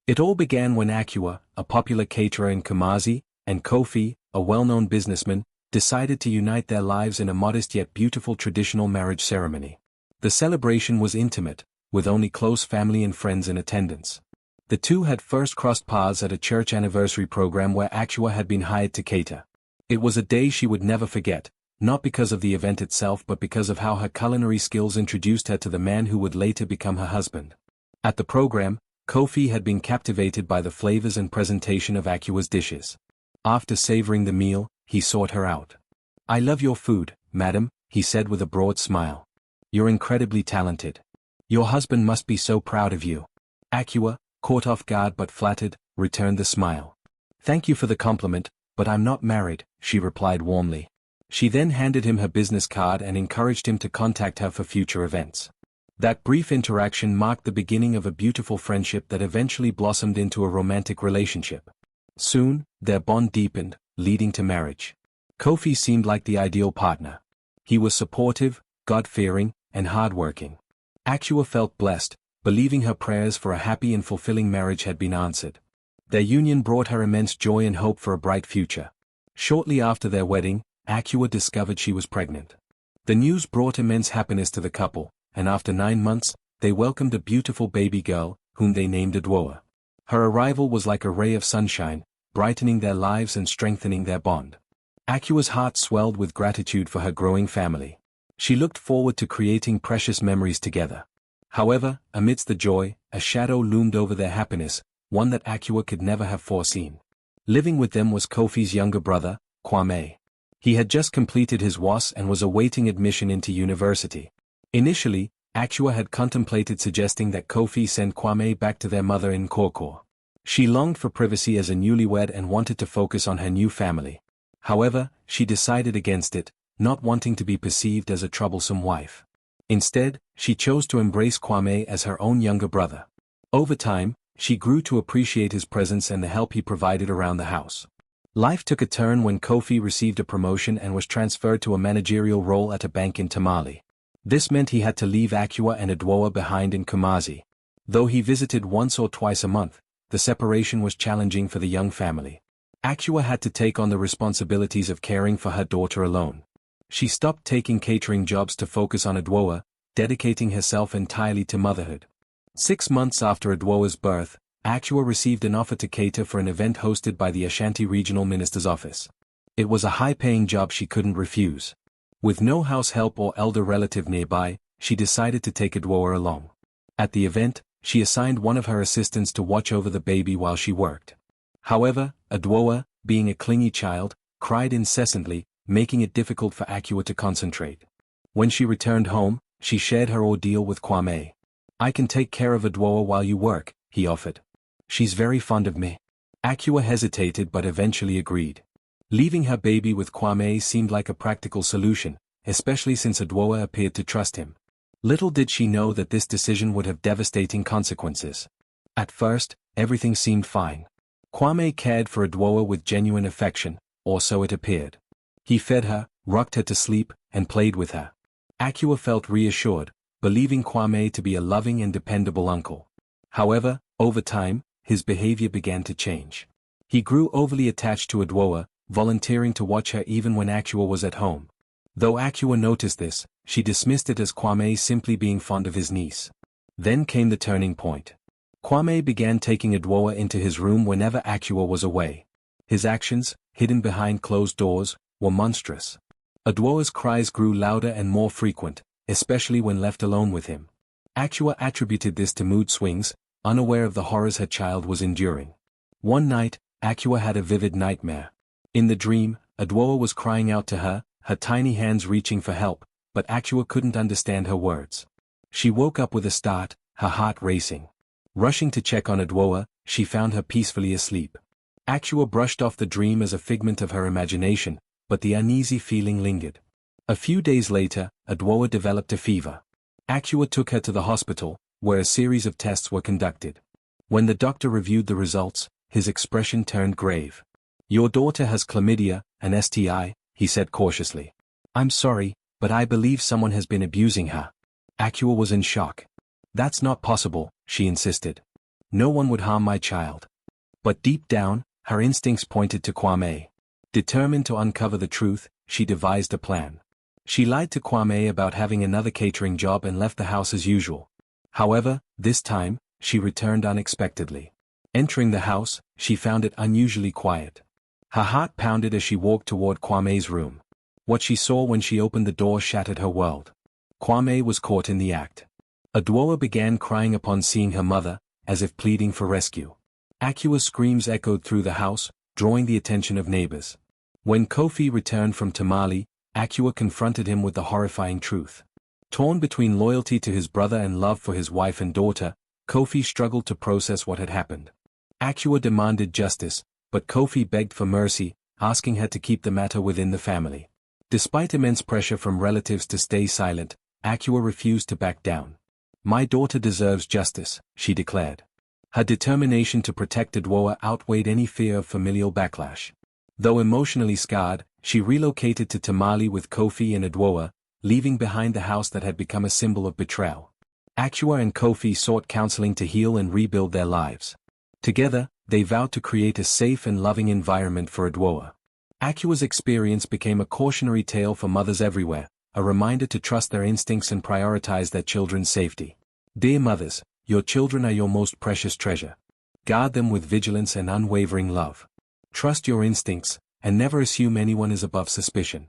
It all began when Akua, a popular caterer in Kumasi, and Kofi, a well-known businessman, decided to unite their lives in a modest yet beautiful traditional marriage ceremony. The celebration was intimate, with only close family and friends in attendance. The two had first crossed paths at a church anniversary program where Akua had been hired to cater. It was a day she would never forget, not because of the event itself but because of how her culinary skills introduced her to the man who would later become her husband. At the program, Kofi had been captivated by the flavors and presentation of Akua's dishes. After savoring the meal, he sought her out. "I love your food, madam," he said with a broad smile. "You're incredibly talented. Your husband must be so proud of you." Akua, caught off guard but flattered, returned the smile. "Thank you for the compliment, but I'm not married," she replied warmly. She then handed him her business card and encouraged him to contact her for future events. That brief interaction marked the beginning of a beautiful friendship that eventually blossomed into a romantic relationship. Soon, their bond deepened, leading to marriage. Kofi seemed like the ideal partner. He was supportive, God-fearing, and hardworking. Akua felt blessed, believing her prayers for a happy and fulfilling marriage had been answered. Their union brought her immense joy and hope for a bright future. Shortly after their wedding, Akua discovered she was pregnant. The news brought immense happiness to the couple, and after 9 months, they welcomed a beautiful baby girl, whom they named Adwoa. Her arrival was like a ray of sunshine, brightening their lives and strengthening their bond. Akua's heart swelled with gratitude for her growing family. She looked forward to creating precious memories together. However, amidst the joy, a shadow loomed over their happiness, one that Akua could never have foreseen. Living with them was Kofi's younger brother, Kwame. He had just completed his WAS and was awaiting admission into university. Initially, Akua had contemplated suggesting that Kofi send Kwame back to their mother in Kokor. She longed for privacy as a newlywed and wanted to focus on her new family. However, she decided against it, not wanting to be perceived as a troublesome wife. Instead, she chose to embrace Kwame as her own younger brother. Over time, she grew to appreciate his presence and the help he provided around the house. Life took a turn when Kofi received a promotion and was transferred to a managerial role at a bank in Tamale. This meant he had to leave Akua and Adwoa behind in Kumasi. Though he visited once or twice a month, the separation was challenging for the young family. Akua had to take on the responsibilities of caring for her daughter alone. She stopped taking catering jobs to focus on Adwoa, dedicating herself entirely to motherhood. 6 months after Adwoa's birth, Akua received an offer to cater for an event hosted by the Ashanti Regional Minister's Office. It was a high-paying job she couldn't refuse. With no house help or elder relative nearby, she decided to take Adwoa along. At the event, she assigned one of her assistants to watch over the baby while she worked. However, Adwoa, being a clingy child, cried incessantly, making it difficult for Akua to concentrate. When she returned home, she shared her ordeal with Kwame. "I can take care of Adwoa while you work," he offered. "She's very fond of me." Akua hesitated but eventually agreed. Leaving her baby with Kwame seemed like a practical solution, especially since Adwoa appeared to trust him. Little did she know that this decision would have devastating consequences. At first, everything seemed fine. Kwame cared for Adwoa with genuine affection, or so it appeared. He fed her, rocked her to sleep, and played with her. Akua felt reassured, believing Kwame to be a loving and dependable uncle. However, over time, his behavior began to change. He grew overly attached to Adwoa, volunteering to watch her even when Akua was at home. Though Akua noticed this, she dismissed it as Kwame simply being fond of his niece. Then came the turning point. Kwame began taking Adwoa into his room whenever Akua was away. His actions, hidden behind closed doors, were monstrous. Adwoa's cries grew louder and more frequent, especially when left alone with him. Akua attributed this to mood swings, unaware of the horrors her child was enduring. One night, Akua had a vivid nightmare. In the dream, Adwoa was crying out to her, her tiny hands reaching for help, but Akua couldn't understand her words. She woke up with a start, her heart racing. Rushing to check on Adwoa, she found her peacefully asleep. Akua brushed off the dream as a figment of her imagination, but the uneasy feeling lingered. A few days later, Adwoa developed a fever. Akua took her to the hospital, where a series of tests were conducted. When the doctor reviewed the results, his expression turned grave. "Your daughter has chlamydia, an STI," he said cautiously. "I'm sorry, but I believe someone has been abusing her." Akua was in shock. "That's not possible," she insisted. No one would harm my child. But deep down, her instincts pointed to Kwame. Determined to uncover the truth, she devised a plan. She lied to Kwame about having another catering job and left the house as usual. However, this time, she returned unexpectedly. Entering the house, she found it unusually quiet. Her heart pounded as she walked toward Kwame's room. What she saw when she opened the door shattered her world. Kwame was caught in the act. Adwoa began crying upon seeing her mother, as if pleading for rescue. Akua's screams echoed through the house, drawing the attention of neighbors. When Kofi returned from Tamale, Akua confronted him with the horrifying truth. Torn between loyalty to his brother and love for his wife and daughter, Kofi struggled to process what had happened. Akua demanded justice, but Kofi begged for mercy, asking her to keep the matter within the family. Despite immense pressure from relatives to stay silent, Akua refused to back down. "My daughter deserves justice," she declared. Her determination to protect Adwoa outweighed any fear of familial backlash. Though emotionally scarred, she relocated to Tamale with Kofi and Adwoa, leaving behind the house that had become a symbol of betrayal. Akua and Kofi sought counseling to heal and rebuild their lives. Together, they vowed to create a safe and loving environment for Adwoa. Akua's experience became a cautionary tale for mothers everywhere, a reminder to trust their instincts and prioritize their children's safety. Dear mothers, your children are your most precious treasure. Guard them with vigilance and unwavering love. Trust your instincts, and never assume anyone is above suspicion.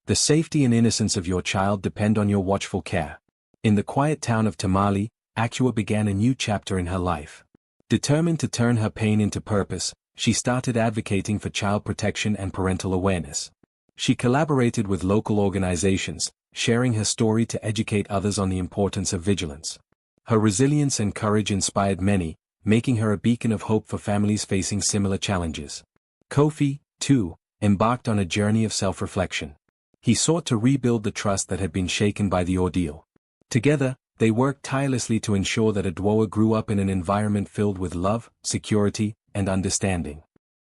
The safety and innocence of your child depend on your watchful care. In the quiet town of Tamale, Akua began a new chapter in her life. Determined to turn her pain into purpose, she started advocating for child protection and parental awareness. She collaborated with local organizations, sharing her story to educate others on the importance of vigilance. Her resilience and courage inspired many, making her a beacon of hope for families facing similar challenges. Kofi, too, embarked on a journey of self-reflection. He sought to rebuild the trust that had been shaken by the ordeal. Together, they worked tirelessly to ensure that Adwoa grew up in an environment filled with love, security, and understanding.